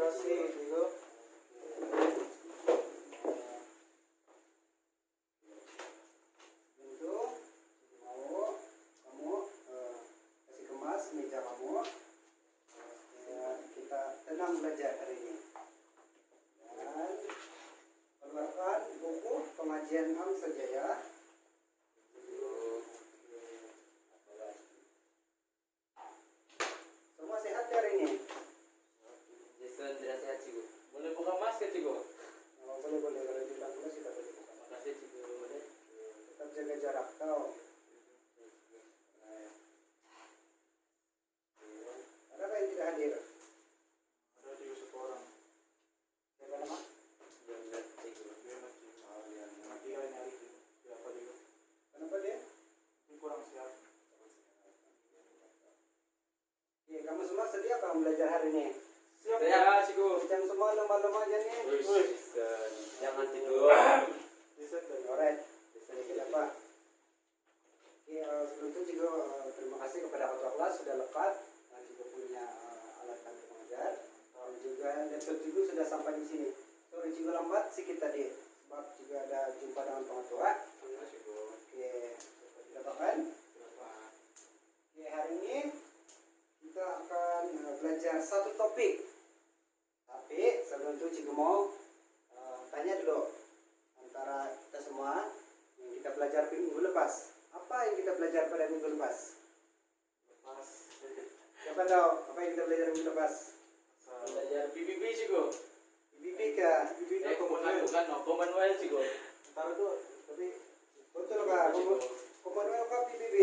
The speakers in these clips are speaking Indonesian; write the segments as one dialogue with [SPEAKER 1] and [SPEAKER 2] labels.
[SPEAKER 1] kasih gitu.
[SPEAKER 2] Bentuk mau kamu kasih kemas meja kamu. Kita tenang belajar hari ini. Dan keluarkan buku pengajian Am saja ya. Semua sehat hari ini?
[SPEAKER 1] Jason tidak sehat cikgu. Boleh buka masker cikgu?
[SPEAKER 2] Oh, boleh kalau dibilang boleh kita boleh buka.
[SPEAKER 1] Makasih cikgu. Boleh.
[SPEAKER 2] Tetap jaga jarak kau. Ada yang tidak hadir?
[SPEAKER 3] Ada juga satu orang.
[SPEAKER 2] Siapa nama?
[SPEAKER 1] Jangan cikgu.
[SPEAKER 3] Oh, ya. Nanti kalian nyari siapa juga.
[SPEAKER 2] Kenapa dia?
[SPEAKER 3] Mungkin kurang sehat.
[SPEAKER 2] Oke, kamu semua sedia apa belajar hari ini?
[SPEAKER 3] Siap.
[SPEAKER 1] Saya cikgu.
[SPEAKER 2] Jam semua lemah-lemah aja nih.
[SPEAKER 1] Jason, jangan tidur.
[SPEAKER 3] Riset dari
[SPEAKER 2] Alright, sedikit apa? Oke, sebelum itu juga terima kasih kepada ketua kelas sudah lekat dan juga punya alat bantu mengajar. Dan juga laptop juga sudah sampai di sini. Sorry juga lambat sedikit tadi, sebab juga ada jumpa dengan pengetua. Oke, dikatakan. Oke, hari ini kita akan belajar satu topik. Tapi sebelum itu Cikgu mau tanya dulu antara kita semua yang kita belajar minggu lepas. Apa yang kita belajar pada minggu lepas?
[SPEAKER 3] lepas.
[SPEAKER 2] Siapa tahu apa yang kita belajar minggu lepas?
[SPEAKER 1] Belajar PBB cikgu.
[SPEAKER 2] BB ke?
[SPEAKER 1] Bukan no Commonwealth cikgu.
[SPEAKER 3] Ntar tuh
[SPEAKER 2] Tapi betul kah? Commonwealth kah PBB?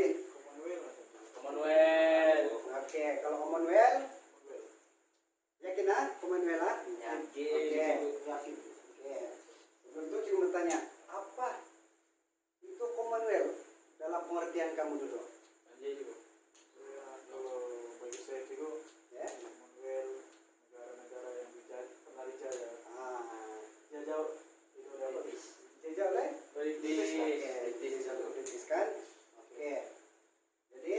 [SPEAKER 1] Commonwealth.
[SPEAKER 2] Oke, kalau Commonwealth yakin ah? Commonwealth ah?
[SPEAKER 1] Yakin.
[SPEAKER 2] Oke, yakin. Oke. Sebelum itu Cikgu mau tanya, apa itu Commonwealth dalam pengertian kamu dulu?
[SPEAKER 1] Anjay cikgu.
[SPEAKER 3] kalau bagi saya itu
[SPEAKER 2] Ya.
[SPEAKER 3] Commonwealth negara-negara yang pernah dijajah.
[SPEAKER 2] Ah,
[SPEAKER 3] Jajah itu ada apa?
[SPEAKER 2] dijajah oleh
[SPEAKER 1] British.
[SPEAKER 2] British atau British kan? Oke. Jadi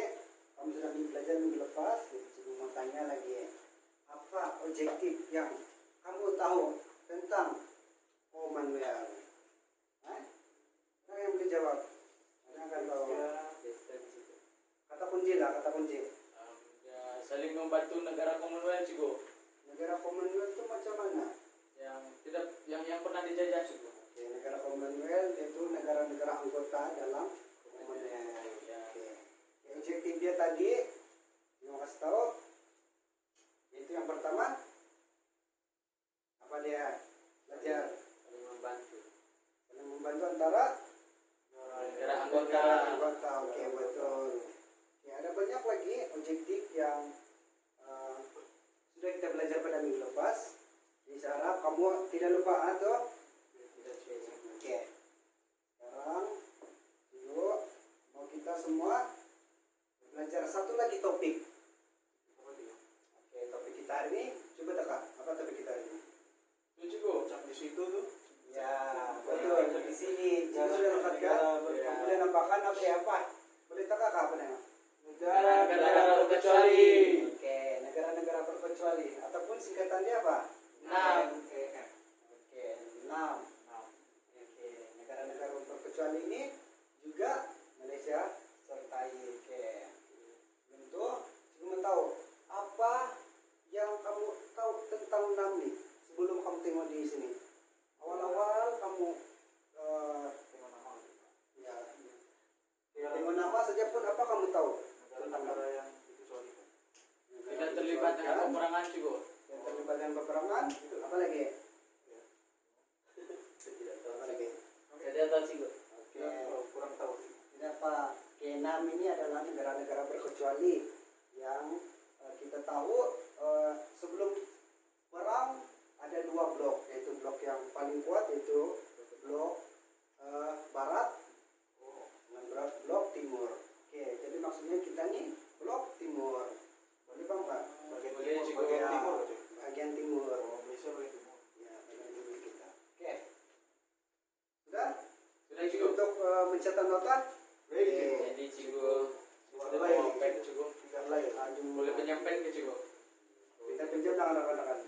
[SPEAKER 2] kamu sudah belajar minggu lepas, jadi Cikgu mau tanya lagi, apa objektif yang kamu tahu tentang Commonwealth? Hah? Ada yang boleh jawab? Ada kan tahu?
[SPEAKER 1] Jason cikgu.
[SPEAKER 2] Kata kunci lah, kata kunci.
[SPEAKER 1] Ya, saling membantu negara Commonwealth cikgu.
[SPEAKER 2] Negara Commonwealth itu macam mana?
[SPEAKER 1] Yang tidak yang pernah dijajah cikgu.
[SPEAKER 2] Oke, negara Commonwealth itu negara-negara anggota dalam Commonwealth.
[SPEAKER 1] Ya.
[SPEAKER 2] Oke. Objektif dia tadi, mau kasih tahu, itu yang pertama, apa dia? Belajar
[SPEAKER 1] Saling membantu.
[SPEAKER 2] saling membantu antara
[SPEAKER 1] Negara anggota.
[SPEAKER 2] anggota. Oke, betul. Oke, ada banyak lagi objektif yang sudah kita belajar pada minggu lepas. Jadi saya harap kamu tidak lupa atau oke. Sekarang dulu mau kita semua belajar satu lagi topik. Oke, topik kita hari ini coba teka. Apa topik kita hari ini?
[SPEAKER 1] Itu cikgu.
[SPEAKER 3] Cap di situ tuh.
[SPEAKER 2] Ya, betul. Di sini jangan sudah lengkapkan. Kamu boleh nampakkan apa ya apa? Boleh teka kah apa nama?
[SPEAKER 1] Negara terkecuali.
[SPEAKER 2] Oke, negara-negara berkecuali ataupun singkatannya apa?
[SPEAKER 1] Enam.
[SPEAKER 2] Oke, 6. Oke, negara-negara berkecuali ini juga Malaysia sertai. Oke. Bentuk, kamu tahu apa yang kamu tahu tentang 6 nih sebelum kamu tengok di sini. Awal-awal kamu ya, tengok nama saja pun apa kamu tahu tentang
[SPEAKER 3] Negara-negara yang dikecualikan.
[SPEAKER 1] Tidak terlibat dengan peperangan cikgu.
[SPEAKER 2] yang terlibat dengan peperangan. Apa lagi? Apa lagi?
[SPEAKER 1] Saya tahu cikgu.
[SPEAKER 2] Oke.
[SPEAKER 3] Kurang tahu.
[SPEAKER 2] Tidak apa? K6 ini adalah negara-negara berkecuali yang kita tahu sebelum perang ada 2 blok, yaitu blok yang paling kuat yaitu blok barat dengan blok timur. Oke, jadi maksudnya kita nih blok timur. Boleh bang Pak?
[SPEAKER 3] Bagian
[SPEAKER 1] Boleh,
[SPEAKER 3] timur,
[SPEAKER 1] cikgu.
[SPEAKER 3] bagian timur aja.
[SPEAKER 2] Bagian timur.
[SPEAKER 3] Oh, Malaysia bagian timur.
[SPEAKER 2] Ya, bagian timur kita. Oke. Sudah?
[SPEAKER 1] Sudah cikgu.
[SPEAKER 2] Untuk mencatat nota? Oke.
[SPEAKER 1] Jadi cikgu. Sudah
[SPEAKER 2] Baik.
[SPEAKER 1] mau pen cikgu.
[SPEAKER 2] Tidak lain. Aduh.
[SPEAKER 1] Boleh penyampaian ke cikgu.
[SPEAKER 2] Kita pinjam dengan rekan-rekan.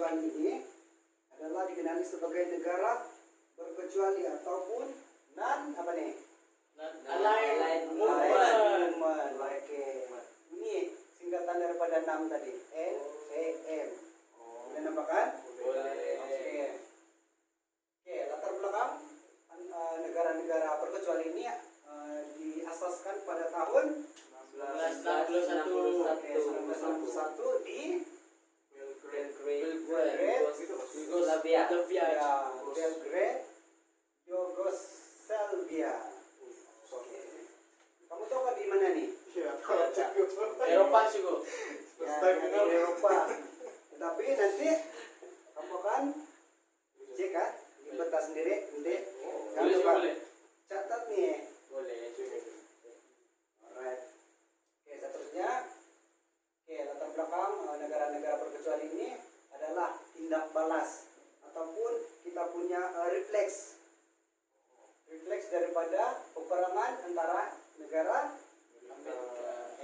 [SPEAKER 2] berkecuali ini adalah dikenali sebagai negara berkecuali ataupun apa nih?
[SPEAKER 1] Allied
[SPEAKER 2] Movement.
[SPEAKER 1] movement.
[SPEAKER 2] Oke. Ini singkatan daripada NAM tadi. NAM. Boleh nampak kan?
[SPEAKER 1] Boleh.
[SPEAKER 2] Oke. Oke, latar belakang negara-negara berkecuali ini diasaskan pada tahun
[SPEAKER 1] 1961.
[SPEAKER 2] Oke, 1961 di
[SPEAKER 1] Yugoslavia.
[SPEAKER 2] Belgrade, Yugoslavia. Oke. Kamu tahu kan di mana nih?
[SPEAKER 1] Eropa sih kok.
[SPEAKER 2] Ya, di Eropa. Tetapi nanti kamu akan cek kan di peta sendiri nanti. Kamu
[SPEAKER 1] Boleh,
[SPEAKER 2] coba
[SPEAKER 1] boleh.
[SPEAKER 2] catat nih.
[SPEAKER 1] Boleh.
[SPEAKER 2] Alright. Oke, seterusnya. Oke, latar belakang negara-negara berkecuali ini adalah tindak balas ataupun kita punya refleks daripada peperangan antara negara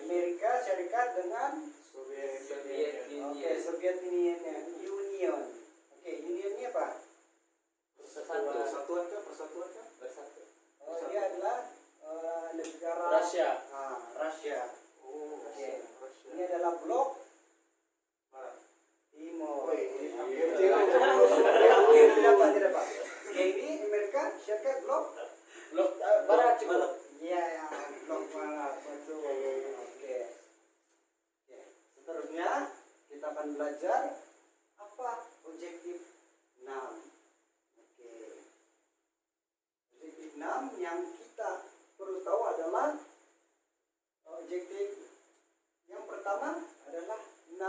[SPEAKER 2] Amerika Serikat dengan
[SPEAKER 1] Soviet
[SPEAKER 2] Oke,
[SPEAKER 1] Union.
[SPEAKER 2] Soviet Union. Oke, Union ini apa?
[SPEAKER 3] Persatuan kah?
[SPEAKER 1] Bersatu.
[SPEAKER 2] Dia adalah negara
[SPEAKER 1] Rusia.
[SPEAKER 2] Rusia.
[SPEAKER 3] Oh,
[SPEAKER 2] Oke.
[SPEAKER 3] Rusia.
[SPEAKER 2] Ini adalah blok
[SPEAKER 3] Barat.
[SPEAKER 2] Timur.
[SPEAKER 3] Oh, ini hampir
[SPEAKER 2] Oke.
[SPEAKER 3] jauh.
[SPEAKER 2] Oke, tidak Pak. Oke, ini Amerika Serikat blok
[SPEAKER 1] Blok barat cukup.
[SPEAKER 2] Iya, ya, blok barat. Betul. Oke. Oke. Seterusnya kita akan belajar apa objektif 6. Oke. Objektif 6 yang kita perlu tahu adalah objektif yang pertama adalah 6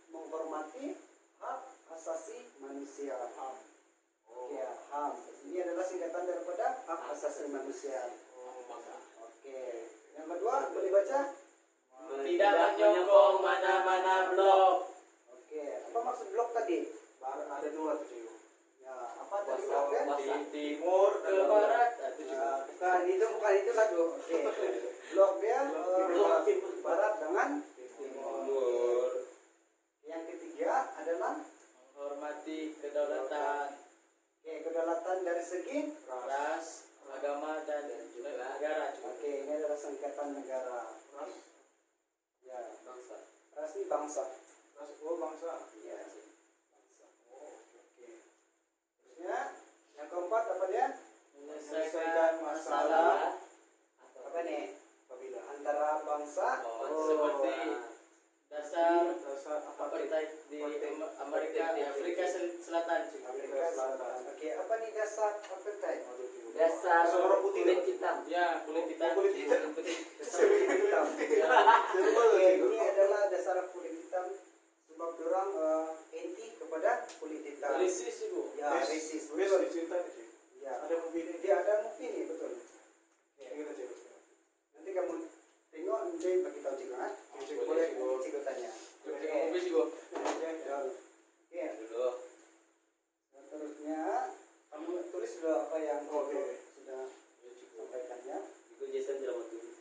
[SPEAKER 2] menghormati hak asasi manusia. Oke, HAM. Ini adalah singkatan daripada hak asasi manusia. Oke. Yang kedua, boleh baca?
[SPEAKER 1] Tidak menyokong mana-mana blok.
[SPEAKER 2] Oke. Apa maksud blok tadi?
[SPEAKER 3] Ada dua tuh, Cik.
[SPEAKER 2] Ya, apa tadi bloknya?
[SPEAKER 1] Di timur ke barat.
[SPEAKER 2] Bukan itu lagi. Oke. Blok dia barat dengan
[SPEAKER 1] Timur.
[SPEAKER 2] yang ketiga adalah
[SPEAKER 1] Menghormati kedaulatan,
[SPEAKER 2] kedaulatan dari segi
[SPEAKER 1] ras, agama dan negara.
[SPEAKER 2] Oke, ini adalah singkatan negara. Ya,
[SPEAKER 1] Bangsa.
[SPEAKER 2] ras ini bangsa.
[SPEAKER 3] Bangsa.
[SPEAKER 2] Ya, bangsa. Oke. Terusnya yang keempat apa dia?
[SPEAKER 1] Menyelesaikan masalah.
[SPEAKER 2] Apa nih?
[SPEAKER 3] Apabila
[SPEAKER 2] Antara bangsa.
[SPEAKER 1] Seperti dasar
[SPEAKER 3] dasar
[SPEAKER 1] apartheid di Amerika, di Afrika Selatan.
[SPEAKER 2] Afrika Selatan. Oke, apa nih dasar apartheid?
[SPEAKER 1] Dasar
[SPEAKER 3] Orang putih
[SPEAKER 1] kulit hitam. Ya, kulit hitam.
[SPEAKER 3] Kulit hitam.
[SPEAKER 2] Dasar kulit hitam. Oke, ini adalah dasar kulit hitam sebab orang anti kepada kulit hitam.
[SPEAKER 1] Rasis itu.
[SPEAKER 2] Ya, rasis.
[SPEAKER 3] Best
[SPEAKER 2] Betul.
[SPEAKER 3] dicerita nih, Cik.
[SPEAKER 2] Ya,
[SPEAKER 3] Ada movie ini.
[SPEAKER 2] dia ada movie nih, betul. Oke.
[SPEAKER 3] Kita cek.
[SPEAKER 2] Nanti kamu tengok nanti bagi tahu juga.
[SPEAKER 3] Cik,
[SPEAKER 2] Boleh
[SPEAKER 3] boleh,
[SPEAKER 2] cikgu tanya.
[SPEAKER 1] Cek mobil sih gua.
[SPEAKER 2] Oke.
[SPEAKER 1] Dulu.
[SPEAKER 2] Seterusnya kamu tulis dulu apa yang
[SPEAKER 3] Oke.
[SPEAKER 2] sudah sampaikannya.
[SPEAKER 1] Itu Jason tidak mau tulis.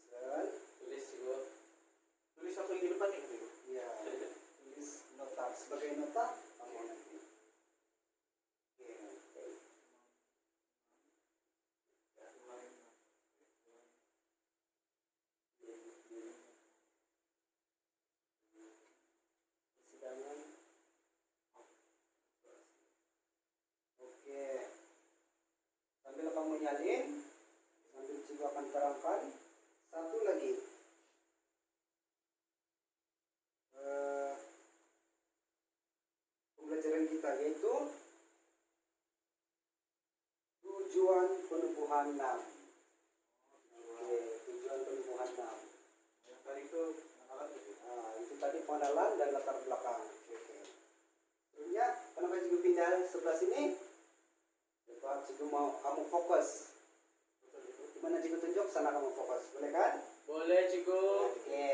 [SPEAKER 2] Dan
[SPEAKER 1] Tulis sih gua.
[SPEAKER 3] Tulis apa yang di depan nih, Cik?
[SPEAKER 2] ya tulis nota sebagai nota kamu nanti. Oke. Persidangan. Oke. Sambil kamu nyalin, sambil juga akan terangkan satu lagi. Pembelajaran kita yaitu tujuan penubuhan NAM. Oke, tujuan penubuhan NAM.
[SPEAKER 3] Yang tadi itu alat itu.
[SPEAKER 2] Itu tadi pengenalan dan latar belakang. Oke. Sebenarnya kenapa juga pindah sebelah sini? Sebab juga mau kamu fokus. Dimana juga tunjuk sana kamu fokus, boleh kan?
[SPEAKER 1] Boleh, Ciku.
[SPEAKER 2] Oke.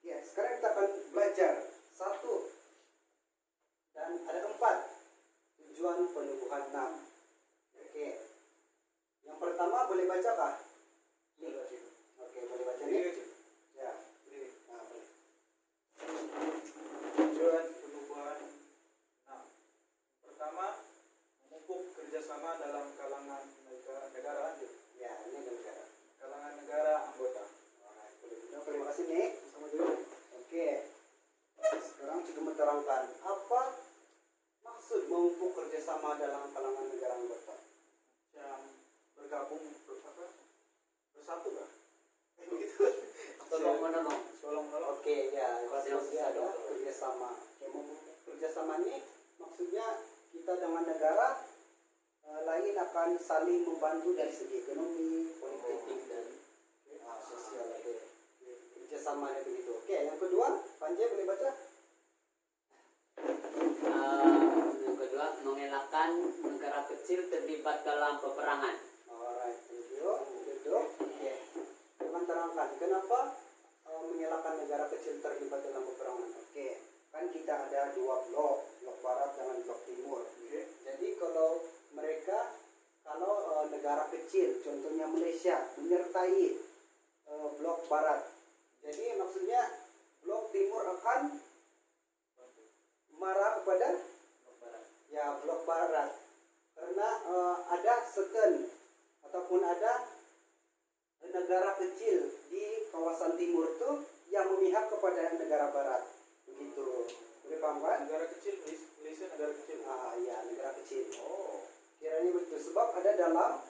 [SPEAKER 2] Ya, sekarang kita akan belajar satu dan ada 4 tujuan penubuhan NAM. Oke. Yang pertama boleh baca kah?
[SPEAKER 3] Sudah, Cik.
[SPEAKER 2] Oke, boleh baca
[SPEAKER 3] Ini,
[SPEAKER 2] nih.
[SPEAKER 3] Cik.
[SPEAKER 2] Ya.
[SPEAKER 3] Ini.
[SPEAKER 2] Nah, boleh.
[SPEAKER 3] Tujuan penubuhan
[SPEAKER 2] menanyakan apa maksud memupuk kerjasama dalam kalangan negara anggota?
[SPEAKER 3] Yang bergabung bersatu kah? Begitu.
[SPEAKER 1] Tolong menolong.
[SPEAKER 3] Tolong menolong.
[SPEAKER 2] Oke, ya,
[SPEAKER 1] Pasti
[SPEAKER 2] maksudnya ada
[SPEAKER 1] bersatu.
[SPEAKER 2] kerjasama. Oke, memupuk kerjasama ini maksudnya kita dengan negara lain akan saling membantu dari segi ekonomi, politik, dan sosial. Oke. Kerjasama begitu. Oke, yang kedua, Panji boleh baca?
[SPEAKER 1] Yang kedua, mengelakkan negara kecil terlibat dalam peperangan.
[SPEAKER 2] Alright, thank you. Duduk. Oke. Jangan terangkan kenapa mengelakkan negara kecil terlibat dalam peperangan. Oke. Kan kita ada dua blok, blok barat dengan blok timur.
[SPEAKER 3] Oke.
[SPEAKER 2] Jadi kalau negara kecil, contohnya Malaysia, menyertai blok barat. Jadi maksudnya blok timur akan marah kepada blok barat karena ada certain ataupun ada negara kecil di kawasan timur tuh yang memihak kepada negara barat, begitu. Boleh paham kan?
[SPEAKER 3] Negara kecil, Malaysia negara kecil.
[SPEAKER 2] Iya, negara kecil.
[SPEAKER 3] Oh.
[SPEAKER 2] Kiranya begitu, sebab ada dalam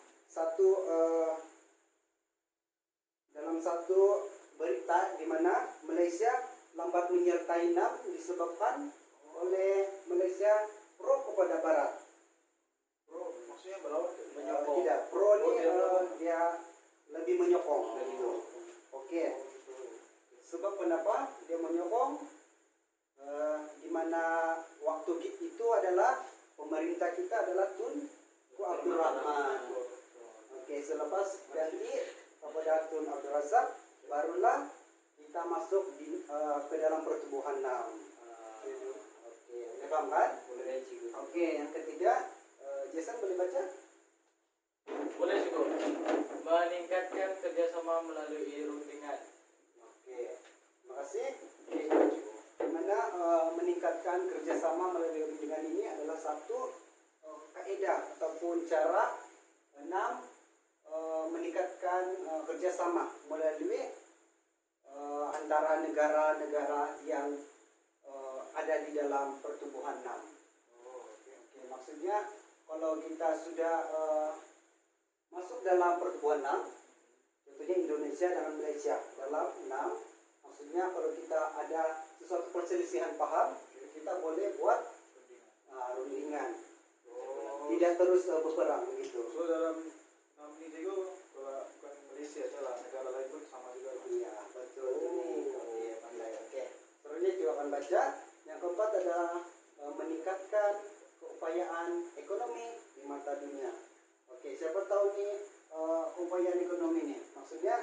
[SPEAKER 2] satu berita di mana Malaysia lambat menyertai NAM disebabkan oleh Malaysia pro kepada barat.
[SPEAKER 3] Bro, maksudnya berlawan ke
[SPEAKER 2] Tidak, pro ini dia lebih menyokong begitu. Oke. Sebab kenapa dia menyokong? Di mana waktu itu adalah pemerintah kita adalah Tunku Abdul Rahman. Oke, selepas ganti kepada Tun Abdul Razak, barulah kita masuk ke dalam pertubuhan NAM. Oke, boleh paham kan?
[SPEAKER 1] Boleh, Cikgu.
[SPEAKER 2] Oke, yang ketiga, Jason boleh baca?
[SPEAKER 4] Boleh juga. Meningkatkan kerjasama melalui rundingan.
[SPEAKER 2] Oke, terima kasih. Dimana meningkatkan kerjasama melalui rundingan ini adalah satu kaidah ataupun cara meningkatkan kerjasama melalui antara negara-negara yang ada di dalam pertubuhan NAM. Oke, maksudnya kalau kita sudah masuk dalam pertubuhan NAM, contohnya Indonesia dengan Malaysia dalam NAM, maksudnya kalau kita ada sesuatu perselisihan paham, kita boleh buat rundingan, tidak terus berperang begitu.
[SPEAKER 3] So dalam NAM ini juga kalau bukan Malaysia saja lah, negara lain pun sama juga.
[SPEAKER 2] Iya, betul. Oke, pandai. Oke. Selanjutnya juga akan baca. Yang keempat adalah meningkatkan keupayaan ekonomi di mata dunia. Oke, siapa tahu nih keupayaan ekonomi nih? Maksudnya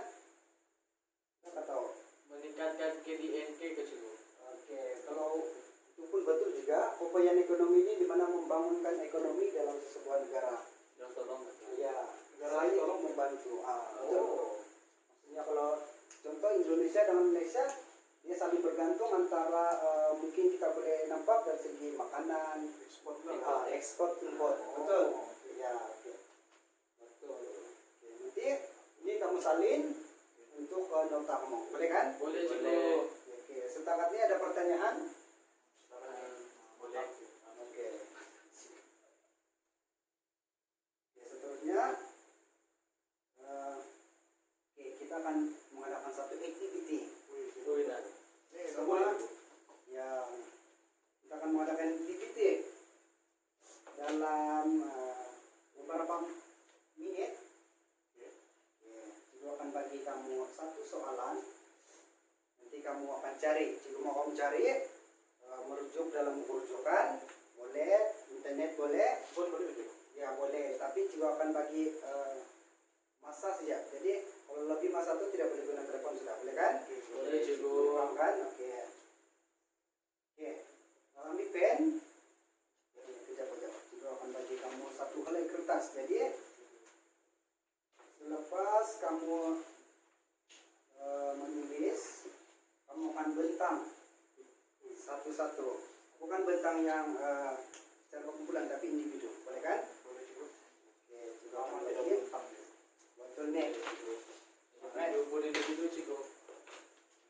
[SPEAKER 2] siapa tahu?
[SPEAKER 4] Meningkatkan KDNK ke Cikgu.
[SPEAKER 2] Oke, kalau itu pun betul juga. Keupayaan ekonomi ini di mana membangunkan ekonomi dalam sebuah negara.
[SPEAKER 1] Yang tolong.
[SPEAKER 2] Iya, negara lain tolong membantu. Betul. Maksudnya kalau contoh Indonesia dengan Malaysia, dia saling bergantung antara mungkin kita boleh nampak dari segi makanan, ekspor import. Betul. Ya, oke. Betul. Oke, nanti ini kamu salin untuk nota kamu. Boleh kan?
[SPEAKER 4] Boleh
[SPEAKER 1] Boleh.
[SPEAKER 4] Cikgu.
[SPEAKER 2] Oke, setakat ini ada pertanyaan?
[SPEAKER 4] Boleh.
[SPEAKER 2] Oke. Seterusnya kita akan mengadakan satu activity. Semua yang kita akan mengadakan activity dalam beberapa menit. Cikgu akan bagi kamu satu soalan. Nanti kamu akan cari. Cikgu mau kamu cari merujuk dalam rujukan, boleh, internet boleh, ya boleh. Tapi cikgu akan bagi masa saja. Jadi kalau lebih masa itu tidak boleh guna telepon, sudah boleh kan?
[SPEAKER 4] Boleh Cikgu.
[SPEAKER 2] Paham kan? Oke. Oke. Ambil pen. Kejap-kejap. Cikgu akan bagi kamu satu helai kertas. Jadi selepas kamu menulis, kamu akan bentang satu-satu. Bukan bentang yang secara kumpulan, tapi individu. Boleh kan? Oke. Cikgu akan bagi. Betul nih.
[SPEAKER 4] Boleh begitu Cikgu.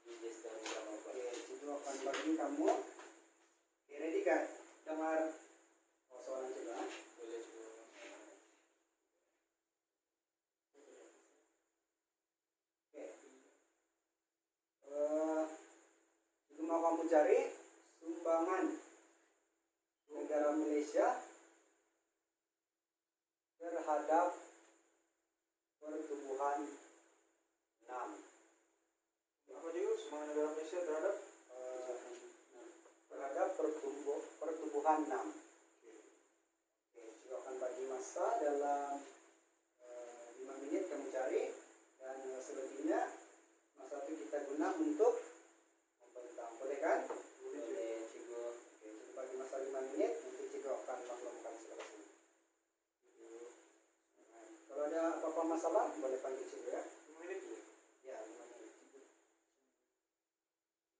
[SPEAKER 2] Oke, cikgu akan bagi kamu mendengar soalan juga.
[SPEAKER 4] Boleh juga.
[SPEAKER 2] Oke. Itu mau kamu cari sumbangan negara Malaysia terhadap pertumbuhan 6.
[SPEAKER 3] Apa juga semangat negara Malaysia terhadap
[SPEAKER 2] Terhadap pertumbuhan 6. Oke, juga akan bagi masa dalam 5 menit kamu cari, dan selebihnya masa itu kita guna untuk membentang. Boleh kan?
[SPEAKER 1] Boleh Cikgu.
[SPEAKER 2] Oke, jadi bagi masa 5 menit, nanti Cikgu akan melakukan seleksi. Kalau ada apa-apa masalah, boleh panggil Cikgu ya.
[SPEAKER 3] 5 menit juga.
[SPEAKER 2] Ya, 5 menit.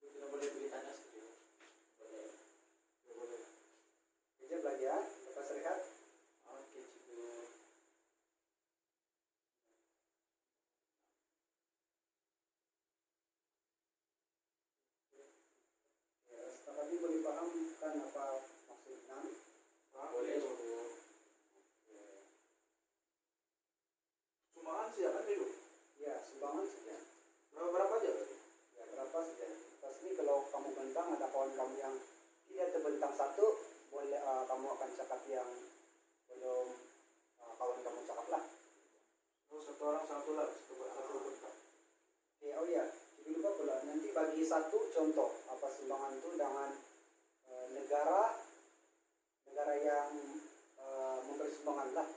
[SPEAKER 4] Tidak boleh beli tanah sendiri.
[SPEAKER 1] Boleh.
[SPEAKER 3] Ya, boleh.
[SPEAKER 2] Kejap lagi ya, lepas rehat.
[SPEAKER 4] Oke cikgu.
[SPEAKER 2] Ya, setakat ini boleh pahamkan apa maksud 6?
[SPEAKER 4] Boleh cikgu.
[SPEAKER 3] Sumbangan sih ya kan juga.
[SPEAKER 2] Ya, sumbangan saja.
[SPEAKER 3] Berapa aja tadi?
[SPEAKER 2] Ya, berapa saja. Pas ini kalau kamu bentang, ada kawan kamu yang tidak terbentang satu, boleh kamu akan cakap yang belum kawan kamu cakap lah.
[SPEAKER 3] Oh, satu orang satu lah, satu bentang.
[SPEAKER 2] Oke, oh ya, jadi lupa pula. Nanti bagi satu contoh apa sumbangan itu dengan negara yang memberi sumbangan lah.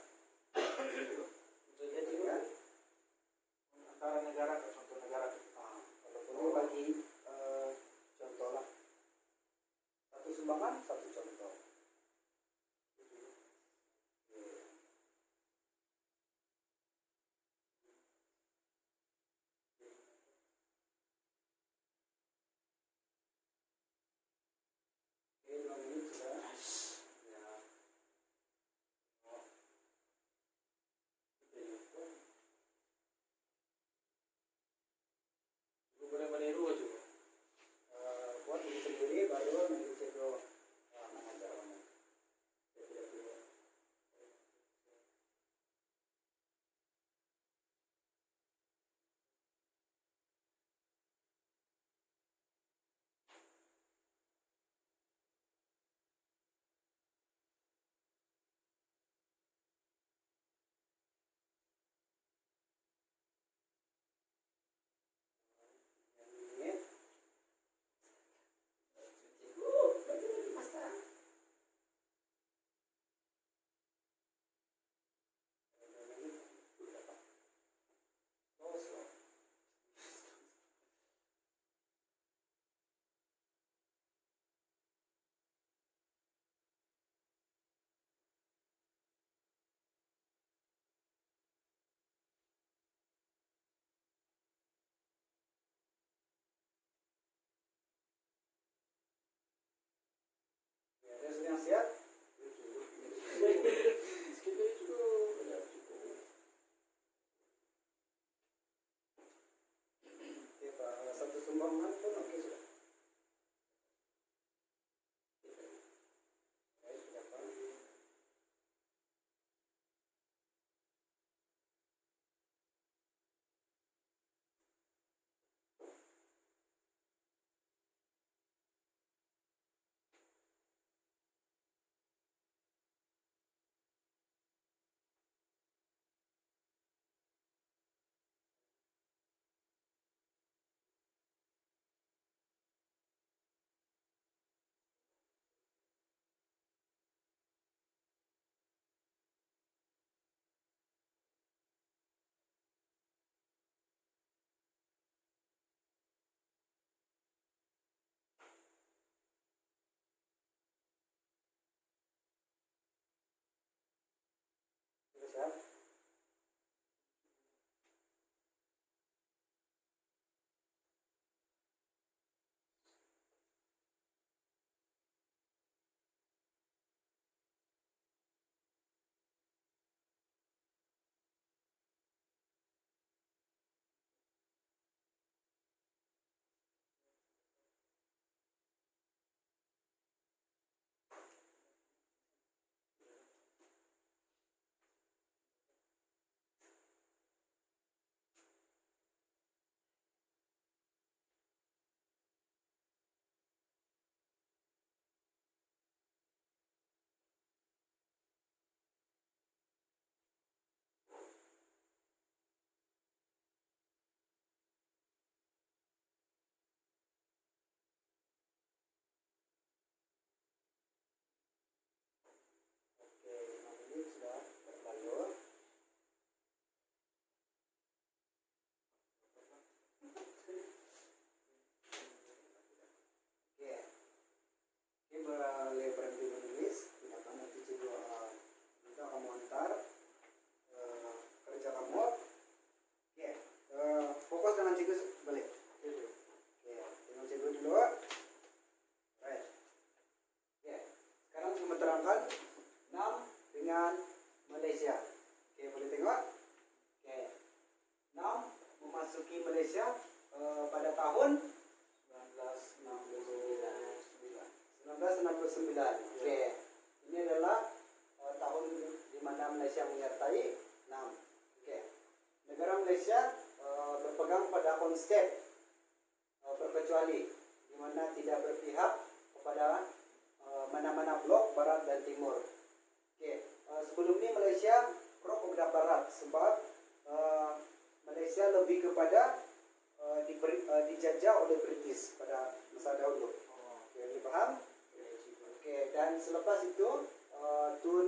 [SPEAKER 4] Jadi
[SPEAKER 2] Gitu kan?
[SPEAKER 3] Antara negara ke contoh negara.
[SPEAKER 2] Kalau perlu bagi contoh lah. Satu sumbangan, satu contoh. Oke, 5 menit sudah. Ya.
[SPEAKER 4] cikgu boleh meniru juga.
[SPEAKER 2] Buat diri sendiri baru nanti Cikgu boleh berhenti menulis, tindakan nanti juga minta kamu antar kerja kamu. Oke, fokus dengan cikgu balik. Oke, dengan cikgu dulu. Right. Oke, sekarang cikgu menerangkan 6 dengan Malaysia. Oke, boleh tengok. Oke, 6 memasuki Malaysia pada tahun 1969. Oke, ini adalah tahun di mana Malaysia menyertai 6. Oke, negara Malaysia berpegang pada konsep berkecuali, di mana tidak berpihak kepada mana-mana blok barat dan timur. Oke, sebelum ini Malaysia pro kepada barat sebab Malaysia lebih kepada dijajah oleh British pada masa dahulu. Oke, boleh paham? Oke, dan selepas itu Tun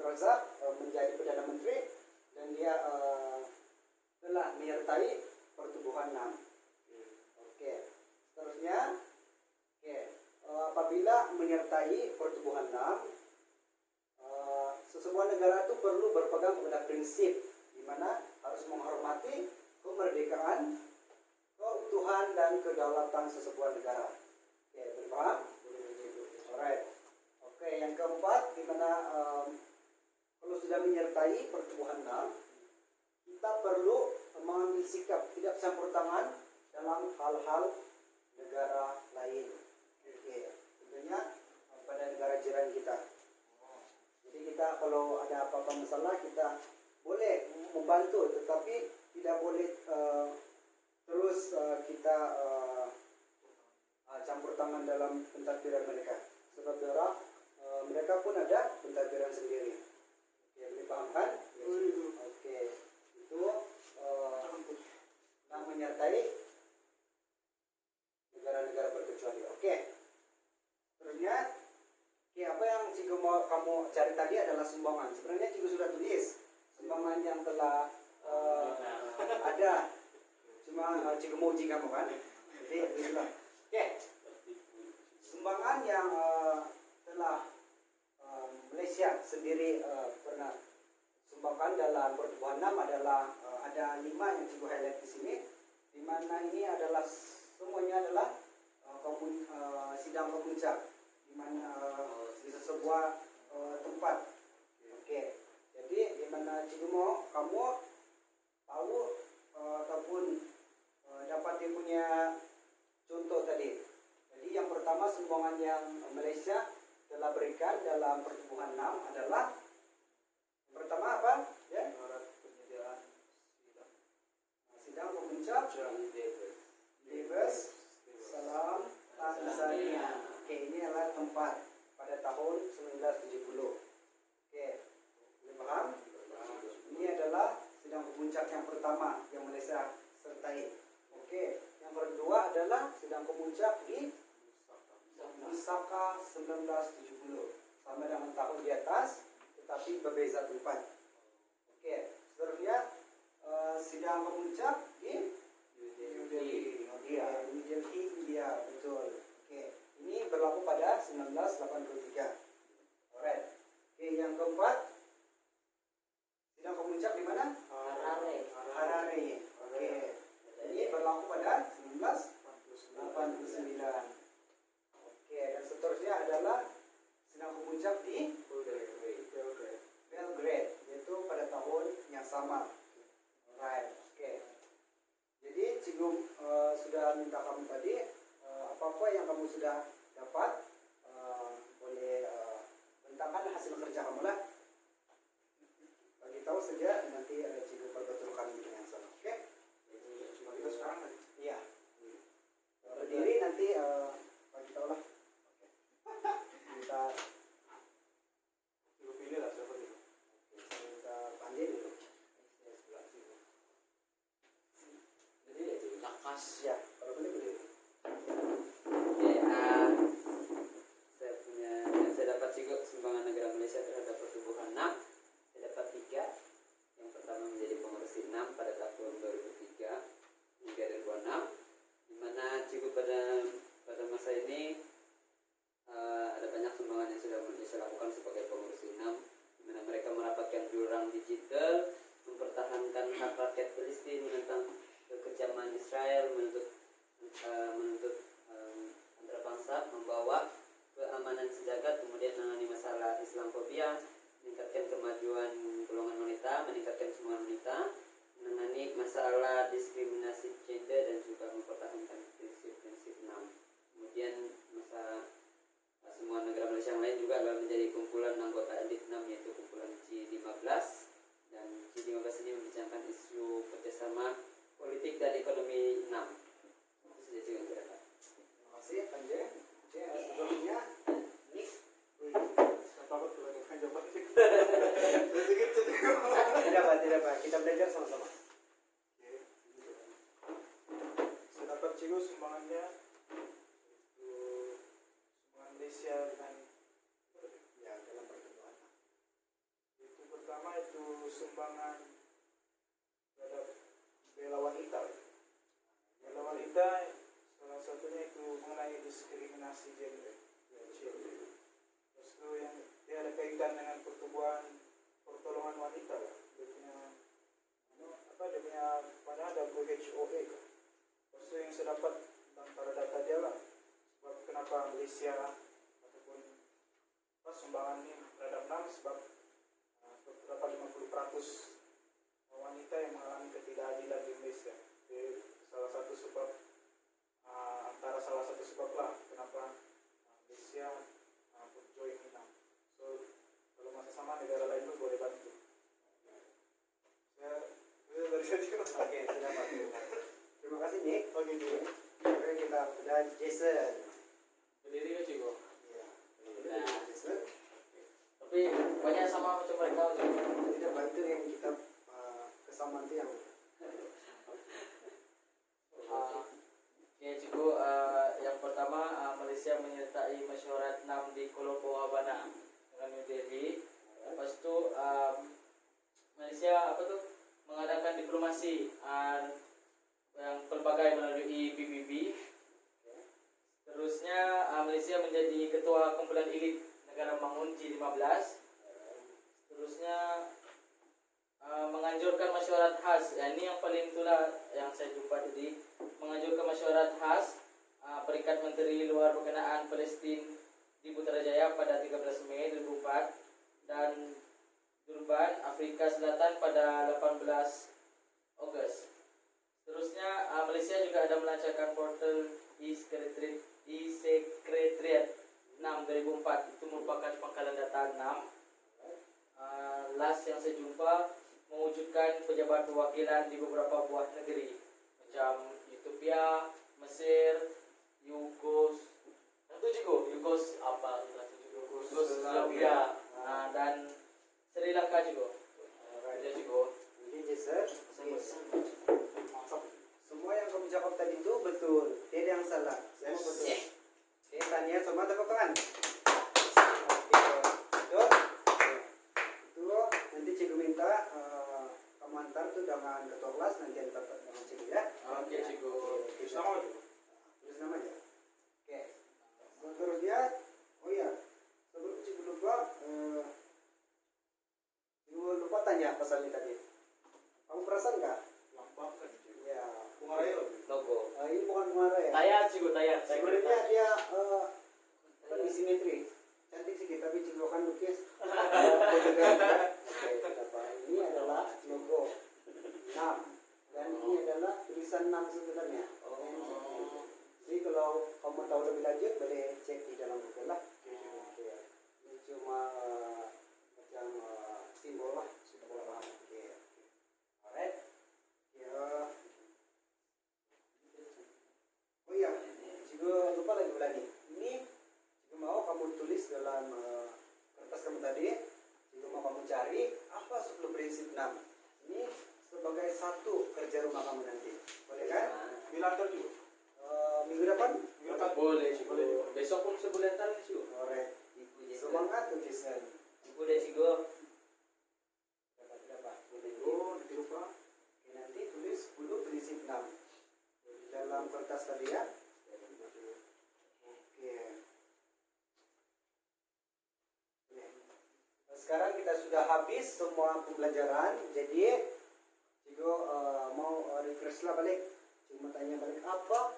[SPEAKER 2] Razak menjadi Perdana Menteri dan dia telah menyertai pertubuhan 6. Oke, seterusnya, oke, apabila menyertai pertubuhan 6, sesebuah negara itu perlu berpegang kepada prinsip di mana harus menghormati kemerdekaan, keutuhan dan kedaulatan sesebuah negara. Oke, berpaham? Alright. Oke, yang keempat, di mana kalau sudah menyertai pertubuhan 6, kita perlu mengambil sikap tidak campur tangan dalam hal-hal negara lain. Oke, tentunya pada negara jiran kita. Jadi kita kalau ada apa-apa masalah kita boleh membantu, tetapi tidak boleh terus kita campur tangan dalam pentadbiran mereka. Sebab mereka pun ada pentadbiran sendiri. Oke, boleh paham kan? Oke, itu yang menyertai negara-negara berkecuali. Oke, terusnya, oke, apa yang cikgu mau kamu cari tadi adalah sumbangan. Sebenarnya cikgu sudah tulis sumbangan yang telah ada, cuma cikgu mau uji kamu kan. Jadi begitulah. Oke, sumbangan yang telah Malaysia sendiri pernah sumbangkan dalam pertubuhan 6 adalah ada 5 yang cikgu highlight di sini, di mana ini adalah semuanya adalah sidang pemuncak, di mana di sebuah tempat. Oke, jadi di mana cikgu mau kamu tahu ataupun dapat dia punya contoh tadi. Jadi yang pertama sumbangan yang Malaysia telah berikan dalam pertubuhan 6 adalah yang pertama apa? Ya?
[SPEAKER 3] Penyediaan
[SPEAKER 2] Sidang pemuncak Davis Salam Tanzania. Oke, ini adalah tempat pada tahun 1970. Oke, boleh paham? Ini adalah sidang pemuncak yang pertama yang Malaysia sertai. Oke, yang kedua adalah sidang pemuncak di Lusaka 1970, sama dengan tahun di atas, tetapi berbeza tempat. Oke, seterusnya sidang pemuncak di New Delhi, India, betul. Oke, ini berlaku pada 1983. Alright. Oke, yang keempat, sidang pemuncak di mana? Harare. Oke, ini berlaku pada 1989. Oke, dan seterusnya adalah sidang pemuncak di Belgrade, yaitu pada tahun yang sama. Alright, oke. Jadi cikgu sudah minta kamu tadi apa-apa yang kamu sudah dapat boleh bentangkan hasil kerja kamu lah. Bagi tahu saja, nanti cikgu perbetulkan yang sama. Oke?
[SPEAKER 3] kita sekarang kan?
[SPEAKER 2] Iya. Berdiri nanti bagi tahu lah. Kita
[SPEAKER 3] pilih lah siapa dulu.
[SPEAKER 2] kita pandai dulu.
[SPEAKER 1] Jadi ya jadi lakas.
[SPEAKER 2] Ya, kalau boleh boleh.
[SPEAKER 1] Oke, saya dapat juga sumbangan negara Malaysia terhadap pertubuhan 6. Saya dapat 3. Yang pertama menjadi pengurus 6 pada tahun 2003 hingga 2006, di mana cikgu pada masa ini sudah Malaysia lakukan sebagai pengurus INAM, di mana mereka merapatkan jurang digital, mempertahankan hak rakyat Palestina, menentang kekejaman Israel, menuntut antara bangsa, membawa keamanan sejagat, kemudian menangani masalah Islamofobia, meningkatkan kemajuan golongan wanita, meningkatkan semua wanita, menangani masalah diskriminasi gender, dan juga mempertahankan prinsip-prinsip NAM. Kemudian semua negara Malaysia yang lain juga adalah menjadi kumpulan anggota elit NAM, yaitu kumpulan G15, dan G15 ini membicarakan isu kerjasama politik dan ekonomi NAM. Itu saja yang kira-kira.
[SPEAKER 2] Terima kasih Panji. Oke, sebelumnya
[SPEAKER 1] Nick.
[SPEAKER 3] Takut kalau ada jawaban
[SPEAKER 2] tidak Pak, kita belajar sama-sama.
[SPEAKER 3] saya dapat juga sumbangannya itu sumbangan Malaysia dengan
[SPEAKER 2] Ya, dalam pertemuan.
[SPEAKER 3] itu pertama itu sumbangan terhadap bela wanita. Bela wanita salah satunya itu mengenai diskriminasi gender. Terus itu yang dia ada kaitan dengan pertumbuhan pertolongan wanita lah. Dia punya dia punya pada ada WHOA kan. Terus itu yang saya dapat antara data dia lah. Sebab kenapa Malaysia ataupun sumbangan ini terhadap NAM sebab terdapat 50% wanita yang mengalami ketidakadilan di Malaysia. Jadi salah satu sebab lah kenapa Malaysia join NAM. So kalau masa sama negara lain pun boleh bantu. Saya dari tadi.
[SPEAKER 2] Oke, sudah Pak. Terima kasih Nick.
[SPEAKER 3] Oke, dulu.
[SPEAKER 2] Oke, kita dan Jason.
[SPEAKER 4] Berdiri kan Ciko?
[SPEAKER 2] Ya.
[SPEAKER 1] Nah.
[SPEAKER 2] Jason.
[SPEAKER 4] Tapi banyak sama macam mereka.
[SPEAKER 2] Tidak bantu yang kita kesamaan itu yang
[SPEAKER 4] Oke Ciko, yang pertama Malaysia menyertai mesyuarat NAM di Colombo, Havana dengan New Delhi. Lepas itu Malaysia mengadakan diplomasi yang pelbagai melalui PBB. Terusnya Malaysia menjadi ketua kumpulan elit negara bangun G15. Terusnya menganjurkan masyarakat khas. Ini yang paling itulah yang saya jumpa tadi, menganjurkan masyarakat khas Perikat Menteri Luar Berkenaan Palestin di Putrajaya pada 13 Mei 2004 dan Durban, Afrika Selatan pada 18 Ogos. Terusnya Malaysia juga ada melancarkan portal e-Secretariat 6 2004. Itu merupakan pangkalan data 6. Last yang saya jumpa mewujudkan pejabat perwakilan di beberapa buah negeri macam Ethiopia, Mesir, Yugoslavia dan Sri Lanka juga. Ada juga.
[SPEAKER 2] Jadi Jason, semua yang kamu cakap tadi itu betul. Tidak ada yang salah. Semua betul. Oke, tanya semua tepuk tangan. Betul. Itu nanti cikgu minta kamu antar tuh dengan ketua kelas, nanti antar dengan cikgu ya.
[SPEAKER 4] Oke, Cikgu.
[SPEAKER 3] Terus nama itu.
[SPEAKER 2] Terus namanya. Oke. Seterusnya, oh iya, sebelum cikgu lupa, cikgu lupa tanya pasal ini tadi. Kamu perasan nggak?
[SPEAKER 3] Lambang kan.
[SPEAKER 2] Ya.
[SPEAKER 3] Bunga raya loh.
[SPEAKER 1] Logo.
[SPEAKER 2] Ini bukan kemana ya?
[SPEAKER 4] Tayar, Cikgu, tayar.
[SPEAKER 2] Sebenarnya dia lebih simetri. Cantik sih, tapi cikgu kan lukis. Oke, apa? Ini adalah logo 6 dan ini adalah tulisan 6 sebenarnya. Jadi kalau kamu tahu lebih lanjut boleh cek di dalam buku lah. Oke. Ini cuma macam simbol lah, simbol paham. Oke. kita sudah habis semua pembelajaran. Jadi Cigo mau refresh lah balik. Cuma tanya balik apa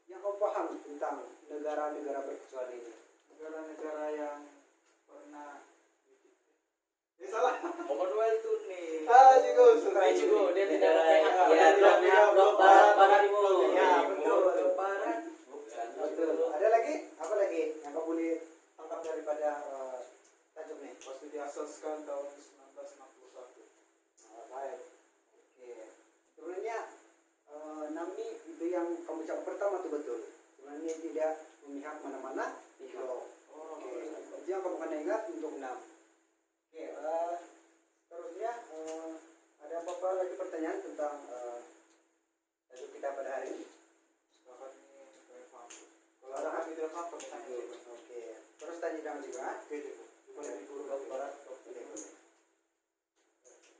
[SPEAKER 2] yang kau paham tentang negara-negara berkecuali ini.
[SPEAKER 3] Negara-negara yang pernah salah.
[SPEAKER 4] Commonwealth itu nih.
[SPEAKER 3] Cigo,
[SPEAKER 4] Cigo, dia tidak pakai hak.
[SPEAKER 1] Ya, blok barat timur.
[SPEAKER 2] Ya, betul.
[SPEAKER 1] Blok barat.
[SPEAKER 2] Betul. Ada lagi? Apa lagi yang kau boleh tangkap daripada tajuk nih?
[SPEAKER 3] Pasti diasaskan tahun 1961.
[SPEAKER 2] Baik. Oke. Sebenarnya Nami itu yang kamu ucap pertama itu betul. Sebenarnya tidak memihak mana-mana. Blok. Oke. Itu yang kamu kena ingat untuk 6. Oke. Terusnya ada apa-apa lagi pertanyaan tentang tajuk kita pada hari ini?
[SPEAKER 3] Sekarang ini saya paham. Kalau
[SPEAKER 2] Ada
[SPEAKER 3] kami tidak paham, kami tanya.
[SPEAKER 2] Oke. Terus tadi kamu juga.
[SPEAKER 3] Oke, Cigo. Bukan dari guru
[SPEAKER 4] Blok
[SPEAKER 3] kami.
[SPEAKER 4] barat.
[SPEAKER 2] Boleh, boleh.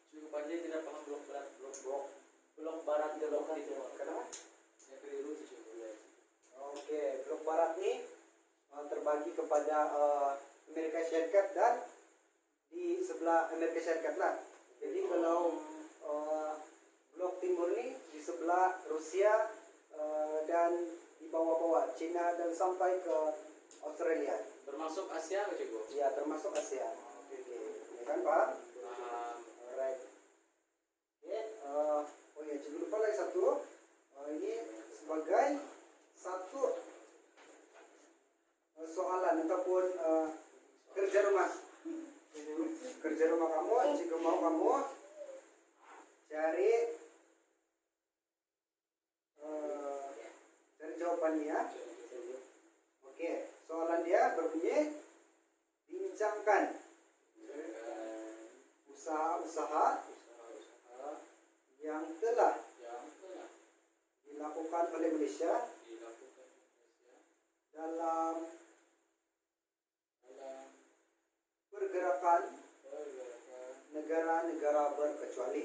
[SPEAKER 4] Cigo Panji tidak paham blok barat, blok barat ke blok timur.
[SPEAKER 2] Kenapa?
[SPEAKER 4] Yang keliru itu Cigo.
[SPEAKER 2] Oke, blok barat nih terbagi kepada Amerika Serikat dan di sebelah Amerika Serikat lah. Jadi kalau blok timur nih di sebelah Rusia dan di bawah-bawah Cina dan sampai ke Australia.
[SPEAKER 4] Bermasuk Asia ke Cigo?
[SPEAKER 2] Ya, termasuk Asia. Oke, ya kan Pak? Alright. Oke, oh ya, jangan lupa lagi satu. Ini sebagai satu soalan ataupun kerja rumah. Kerja rumah kamu, jika mau kamu cari jawabannya. Oke, soalan dia berbunyi bincangkan usaha-usaha yang telah dilakukan oleh Malaysia dalam pergerakan negara-negara berkecuali.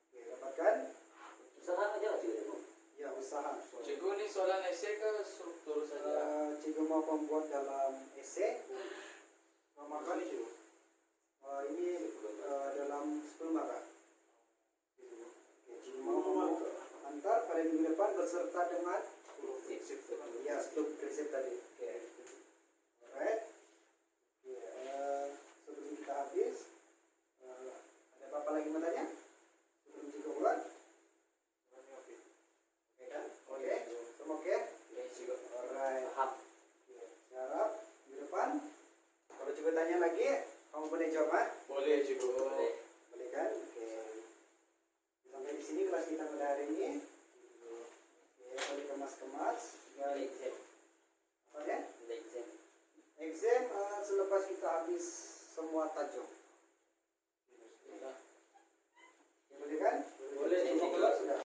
[SPEAKER 2] Oke, dapatkan?
[SPEAKER 1] Usaha aja lah Cigo.
[SPEAKER 2] Ya, usaha.
[SPEAKER 4] Cigo ini soalan esai ke struktur saja?
[SPEAKER 2] Cikgu mau membuat dalam esai.
[SPEAKER 3] Pertama kali, Cigo.
[SPEAKER 2] Ini dalam 10 markah. Oke, cikgu mau kamu antar pada minggu depan beserta dengan ya sebelum prinsip tadi. Oke. Alright. Oke, sebelum kita habis, ada apa lagi mau tanya? Sebelum cikgu pulang? Oke kan? Oke. Semua oke? Alright.
[SPEAKER 1] Paham.
[SPEAKER 2] Oke, siap. Minggu depan. Kalau cikgu tanya lagi, kamu boleh jawab, ah?
[SPEAKER 4] Boleh Cigo.
[SPEAKER 1] Boleh.
[SPEAKER 2] Boleh kan? Oke. Sampai di sini kelas kita pada hari ini. Oke, boleh kemas-kemas. Dan
[SPEAKER 1] Exam.
[SPEAKER 2] apa ya?
[SPEAKER 1] Exam.
[SPEAKER 2] Exam selepas kita habis